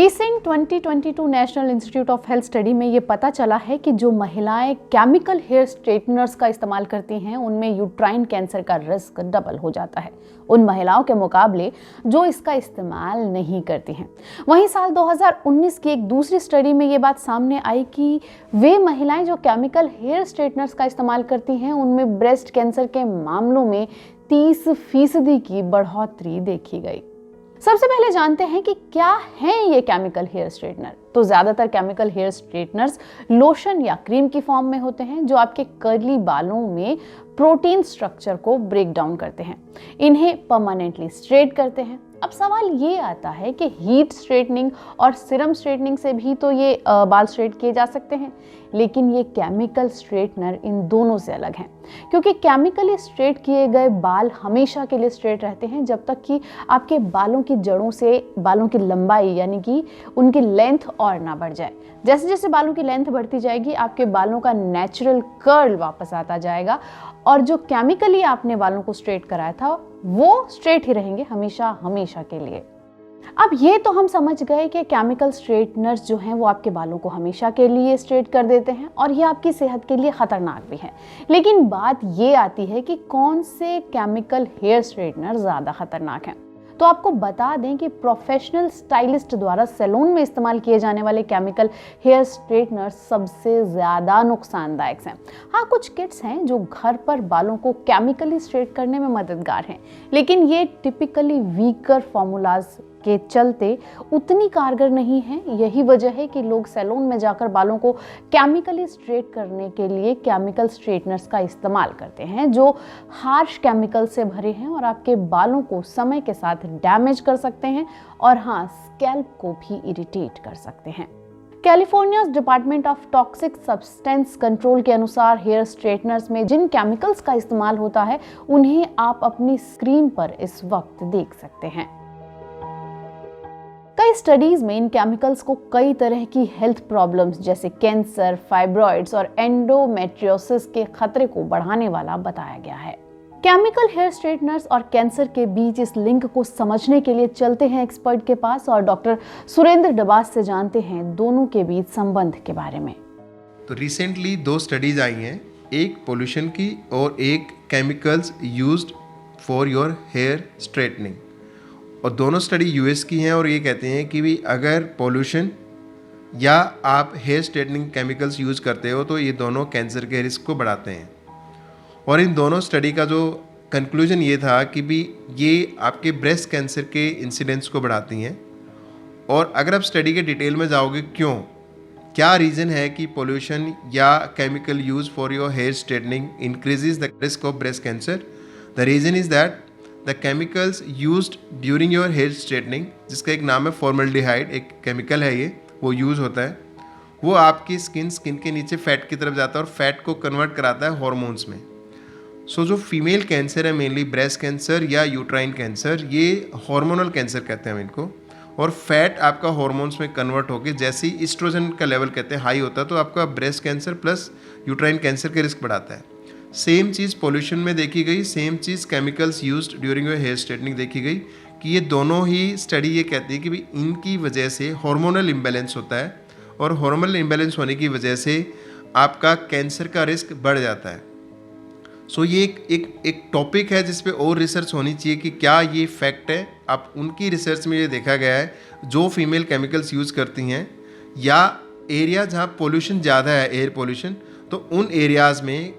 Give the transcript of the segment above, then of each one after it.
Recent 2022 national institute of health study में ये पता चला है कि जो महिलाएं केमिकल हेयर स्ट्रेटनर्स का इस्तेमाल करती हैं उनमें यूट्राइन कैंसर का रिस्क डबल हो जाता है उन महिलाओं के मुकाबले जो इसका इस्तेमाल नहीं करती हैं। वहीं साल 2019 की एक दूसरी स्टडी में ये बात सामने आई कि वे महिलाएं जो केमिकल हेयर स्ट्रेटनर्स का इस्तेमाल करती हैं उनमें ब्रेस्ट कैंसर के मामलों में 30% की बढ़ोतरी देखी गई। सबसे पहले जानते हैं कि क्या है ये केमिकल हेयर स्ट्रेटनर। तो ज्यादातर केमिकल हेयर स्ट्रेटनर्स लोशन या क्रीम की फॉर्म में होते हैं जो आपके कर्ली बालों में प्रोटीन स्ट्रक्चर को ब्रेक डाउन करते हैं, इन्हें परमानेंटली स्ट्रेट करते हैं। अब सवाल ये आता है कि हीट स्ट्रेटनिंग और सीरम स्ट्रेटनिंग से भी तो ये बाल स्ट्रेट किए जा सकते हैं, लेकिन ये केमिकल स्ट्रेटनर इन दोनों से अलग हैं, क्योंकि केमिकली स्ट्रेट किए गए बाल हमेशा के लिए स्ट्रेट रहते हैं जब तक कि आपके बालों की जड़ों से बालों की लंबाई यानी कि उनकी लेंथ और ना बढ़ जाए। जैसे जैसे बालों की लेंथ बढ़ती जाएगी आपके बालों का नेचुरल कर्ल वापस आता जाएगा और जो केमिकली आपने बालों को स्ट्रेट कराया था वो स्ट्रेट ही रहेंगे हमेशा हमेशा के लिए। अब ये तो हम समझ गए कि केमिकल स्ट्रेटनर्स जो हैं वो आपके बालों को हमेशा के लिए स्ट्रेट कर देते हैं और ये आपकी सेहत के लिए खतरनाक भी है। लेकिन बात ये आती है कि कौन से केमिकल हेयर स्ट्रेटनर ज़्यादा खतरनाक हैं। तो आपको बता दें कि प्रोफेशनल स्टाइलिस्ट द्वारा सैलून में इस्तेमाल किए जाने वाले केमिकल हेयर स्ट्रेटनर सबसे ज़्यादा नुकसानदायक हैं। हाँ, कुछ किट्स हैं जो घर पर बालों को केमिकली स्ट्रेट करने में मददगार हैं, लेकिन ये टिपिकली वीकर फॉर्मूलाज के चलते उतनी कारगर नहीं है। यही वजह है कि लोग सैलून में जाकर बालों को केमिकली स्ट्रेट करने के लिए केमिकल स्ट्रेटनर्स का इस्तेमाल करते हैं जो हार्श केमिकल से भरे हैं और आपके बालों को समय के साथ डैमेज कर सकते हैं और हाँ, स्कैल्प को भी इरिटेट कर सकते हैं। California department of toxic substance control के अनुसार हेयर स्ट्रेटनर्स में जिन केमिकल्स का इस्तेमाल होता है उन्हें आप अपनी स्क्रीन पर इस वक्त देख सकते हैं। कई स्टडीज में इन केमिकल्स को कई तरह की हेल्थ प्रॉब्लम्स जैसे कैंसर, फाइब्रॉइड्स और एंडोमेट्रियोसिस के खतरे को बढ़ाने वाला बताया गया है। केमिकल हेयर स्ट्रेटनर्स और कैंसर के बीच इस लिंक को समझने के लिए चलते हैं एक्सपर्ट के पास और डॉक्टर सुरेंद्र डबास से जानते हैं दोनों के बीच संबंध के बारे में। तो रिसेंटली 2 स्टडीज आई हैं, एक पोल्यूशन की और एक chemicals used for your hair straightening, और दोनों स्टडी यूएस की हैं और ये कहते हैं कि भी अगर पोल्यूशन या आप हेयर स्ट्रेटनिंग केमिकल्स यूज़ करते हो तो ये दोनों कैंसर के रिस्क को बढ़ाते हैं। और इन दोनों स्टडी का जो कंक्लूजन ये था कि भी ये आपके ब्रेस्ट कैंसर के इंसिडेंट्स को बढ़ाती हैं। और अगर आप स्टडी के डिटेल में जाओगे क्या रीज़न है कि पोल्यूशन या chemical use for your hair straightening increases the risk of breast cancer, the reason is that the chemicals used during your hair straightening, जिसका एक नाम है फॉर्मल्डिहाइड, एक केमिकल है ये, वो यूज़ होता है, वो आपकी स्किन के नीचे फैट की तरफ जाता है और फैट को कन्वर्ट कराता है हॉर्मोन्स में। सो जो फीमेल कैंसर है, मेनली ब्रेस्ट कैंसर या यूट्राइन कैंसर, ये हार्मोनल कैंसर कहते हैं हम इनको, और फैट आपका हॉर्मोन्स में कन्वर्ट होकर जैसे ही एस्ट्रोजन का लेवल कहते हैं हाई होता है तो आपका breast cancer plus uterine cancer के रिस्क बढ़ाता है। सेम चीज़ पोल्यूशन में देखी गई, सेम चीज़ chemicals used during your hair straightening देखी गई कि ये दोनों ही स्टडी ये कहती है कि भी इनकी वजह से हार्मोनल इम्बैलेंस होता है और हार्मोनल इम्बैलेंस होने की वजह से आपका कैंसर का रिस्क बढ़ जाता है। सो ये एक टॉपिक है जिस पे और रिसर्च होनी चाहिए कि क्या ये फैक्ट है। आप उनकी रिसर्च में ये देखा गया है जो फीमेल केमिकल्स यूज़ करती हैं या एरिया जहाँ पोल्यूशन ज़्यादा है, एयर पोल्यूशन, तो उन एरियाज़ में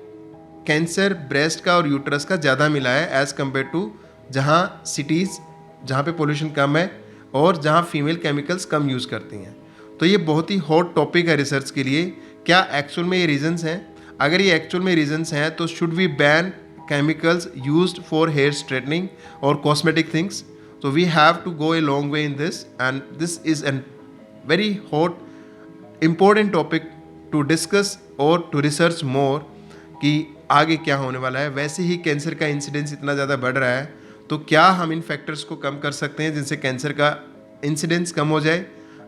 कैंसर ब्रेस्ट का और यूट्रस का ज़्यादा मिला है एज़ कम्पेयर टू जहाँ सिटीज़ जहाँ पे पोल्यूशन कम है और जहाँ फीमेल केमिकल्स कम यूज़ करती हैं। तो ये बहुत ही हॉट टॉपिक है रिसर्च के लिए। क्या एक्चुअल में ये रीजंस हैं? अगर ये एक्चुअल में रीजंस हैं तो should we ban chemicals used for hair straightening और cosmetic things? So we have to go a long way in this, and this is a very hot important topic to discuss और to research more कि आगे क्या होने वाला है। वैसे ही cancer का इंसिडेंस इतना ज़्यादा बढ़ रहा है तो क्या हम इन फैक्टर्स को कम कर सकते हैं जिनसे कैंसर का इंसिडेंस कम हो जाए?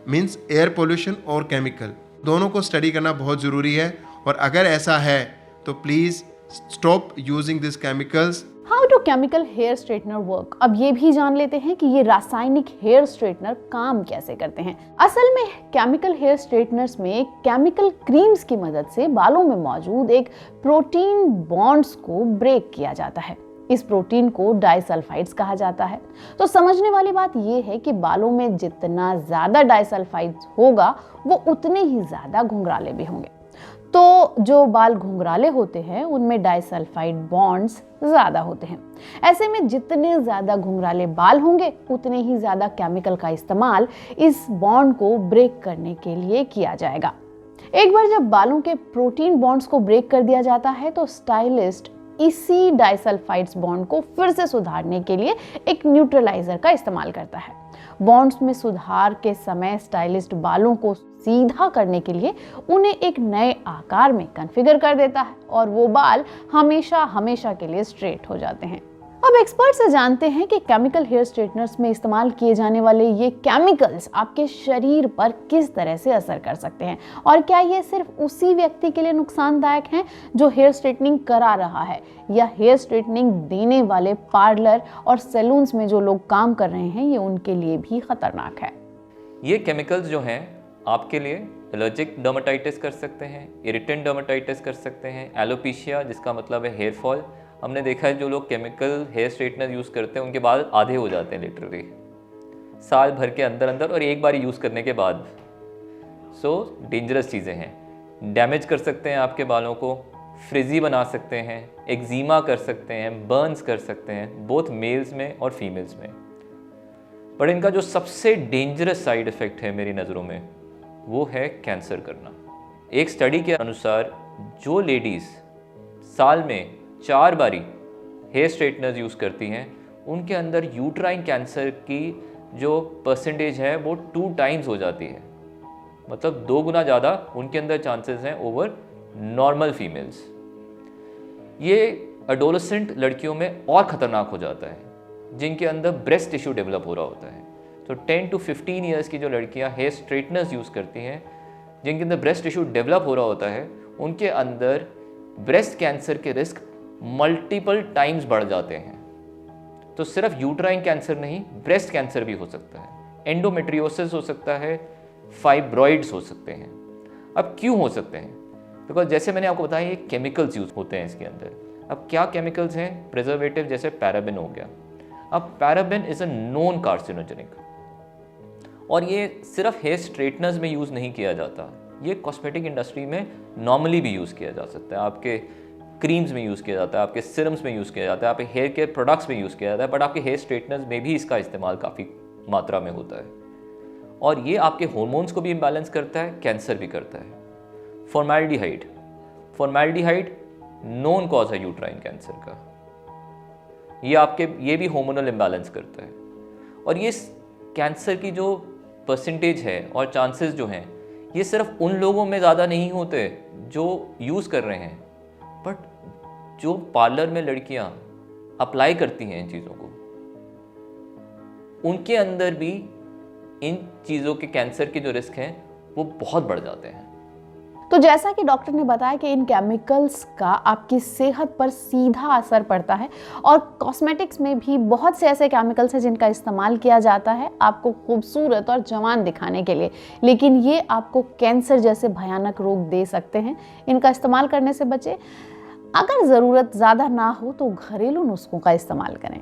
मीन्स एयर पोल्यूशन और केमिकल दोनों को स्टडी करना बहुत ज़रूरी है, और अगर ऐसा है तो please stop using this chemicals. How to chemical hair straightener work, अब ये भी जान लेते हैं कि ये रासायनिक हेयर स्ट्रेटनर काम कैसे करते हैं। असल में केमिकल हेयर स्ट्रेटनर्स में केमिकल क्रीम्स की मदद से बालों में मौजूद एक प्रोटीन बॉन्ड्स को ब्रेक किया जाता है। इस प्रोटीन को डाइसल्फाइड्स कहा जाता है। तो समझने वाली बात यह है कि बालों में जितना ज्यादा डाइसल्फाइड्स होगा वो उतने ही ज्यादा घुंघराले भी होंगे। तो जो बाल घुंघराले होते हैं उनमें डाइसल्फाइड बॉन्ड्स ज्यादा होते हैं। ऐसे में जितने ज्यादा घुंघराले बाल होंगे उतने ही ज्यादा केमिकल का इस्तेमाल इस बॉन्ड को ब्रेक करने के लिए किया जाएगा। एक बार जब बालों के प्रोटीन बॉन्ड्स को ब्रेक कर दिया जाता है तो स्टाइलिस्ट इसी डाइसल्फाइड्स बॉन्ड को फिर से सुधारने के लिए एक न्यूट्रलाइजर का इस्तेमाल करता है। बॉन्ड्स में सुधार के समय स्टाइलिस्ट बालों को सीधा करने के लिए उन्हें एक नए आकार में कॉन्फ़िगर कर देता है और वो बाल हमेशा हमेशा के लिए स्ट्रेट हो जाते हैं। अब एक्सपर्ट से जानते हैं कि केमिकल हेयर स्ट्रेटनर्स में इस्तेमाल किए जाने वाले ये केमिकल्स आपके शरीर पर किस तरह से असर कर सकते हैं और क्या ये सिर्फ उसी व्यक्ति के लिए नुकसानदायक हैं जो हेयर स्ट्रेटनिंग करा रहा है, या हेयर स्ट्रेटनिंग देने वाले पार्लर और सैलून्स में जो लोग काम कर रहे हैं ये उनके लिए भी खतरनाक है। ये केमिकल्स जो हैं आपके लिए एलर्जिक डर्मेटाइटिस कर सकते हैं, इरिटेंट डर्मेटाइटिस कर सकते हैं, एलोपेशिया जिसका मतलब है हेयर फॉल। हमने देखा है जो लोग केमिकल हेयर स्ट्रेटनर यूज़ करते हैं उनके बाल आधे हो जाते हैं लिटरली साल भर के अंदर अंदर और एक बार यूज़ करने के बाद। सो डेंजरस चीज़ें हैं, डैमेज कर सकते हैं आपके बालों को, फ्रिजी बना सकते हैं, एक्जीमा कर सकते हैं, बर्न्स कर सकते हैं, बोथ मेल्स में और फीमेल्स में। पर इनका जो सबसे डेंजरस साइड इफ़ेक्ट है मेरी नज़रों में वो है कैंसर करना। एक स्टडी के अनुसार जो लेडीज़ साल में 4 बारी हेयर स्ट्रेटनर्स यूज़ करती हैं उनके अंदर यूट्राइन कैंसर की जो परसेंटेज है वो 2 टाइम्स हो जाती है, मतलब 2 गुना ज़्यादा उनके अंदर चांसेस हैं ओवर नॉर्मल फीमेल्स। ये एडोलेसेंट लड़कियों में और ख़तरनाक हो जाता है जिनके अंदर ब्रेस्ट टिश्यू डेवलप हो रहा होता है। तो 10 to 15 ईयर्स की जो लड़कियां हेयर स्ट्रेटनर्स यूज़ करती हैं जिनके अंदर ब्रेस्ट टिश्यू डेवलप हो रहा होता है उनके अंदर ब्रेस्ट कैंसर के रिस्क मल्टीपल टाइम्स बढ़ जाते हैं। तो सिर्फ यूट्राइन कैंसर नहीं, ब्रेस्ट कैंसर भी हो सकता है, एंडोमेट्रियोसिस हो सकता है, फाइब्रॉइड्स हो सकते हैं। अब क्यों हो सकते हैं? बिकॉज जैसे मैंने आपको बताया ये केमिकल्स यूज होते हैं इसके अंदर। अब क्या केमिकल्स हैं? प्रिजर्वेटिव जैसे पैराबेन हो गया। अब paraben is a known carcinogenic और ये सिर्फ हेयर स्ट्रेटनर्स में यूज़ नहीं किया जाता, ये कॉस्मेटिक इंडस्ट्री में नॉर्मली भी यूज़ किया जा सकता है। आपके क्रीम्स में यूज़ किया जाता है, आपके सिरम्स में यूज़ किया जाता है, आपके हेयर केयर प्रोडक्ट्स में यूज़ किया जाता है, बट आपके हेयर स्ट्रेटनर्स में भी इसका इस्तेमाल काफ़ी मात्रा में होता है और ये आपके हार्मोन्स को भी इम्बैलेंस करता है, कैंसर भी करता है। फॉर्मेल्डिहाइड, फॉर्मेल्डिहाइड नोन कॉज है यूट्राइन कैंसर का। ये भी हार्मोनल इम्बैलेंस करता है और ये कैंसर की जो परसेंटेज है और चांसेस जो हैं ये सिर्फ उन लोगों में ज़्यादा नहीं होते जो यूज़ कर रहे हैं, बट जो पार्लर में लड़कियां अप्लाई करती हैं इन चीज़ों को उनके अंदर भी इन चीज़ों के कैंसर के जो रिस्क हैं वो बहुत बढ़ जाते हैं। तो जैसा कि डॉक्टर ने बताया कि इन केमिकल्स का आपकी सेहत पर सीधा असर पड़ता है और कॉस्मेटिक्स में भी बहुत से ऐसे केमिकल्स हैं जिनका इस्तेमाल किया जाता है आपको खूबसूरत और जवान दिखाने के लिए, लेकिन ये आपको कैंसर जैसे भयानक रोग दे सकते हैं। इनका इस्तेमाल करने से बचें। अगर ज़रूरत ज़्यादा ना हो तो घरेलू नुस्खों का इस्तेमाल करें।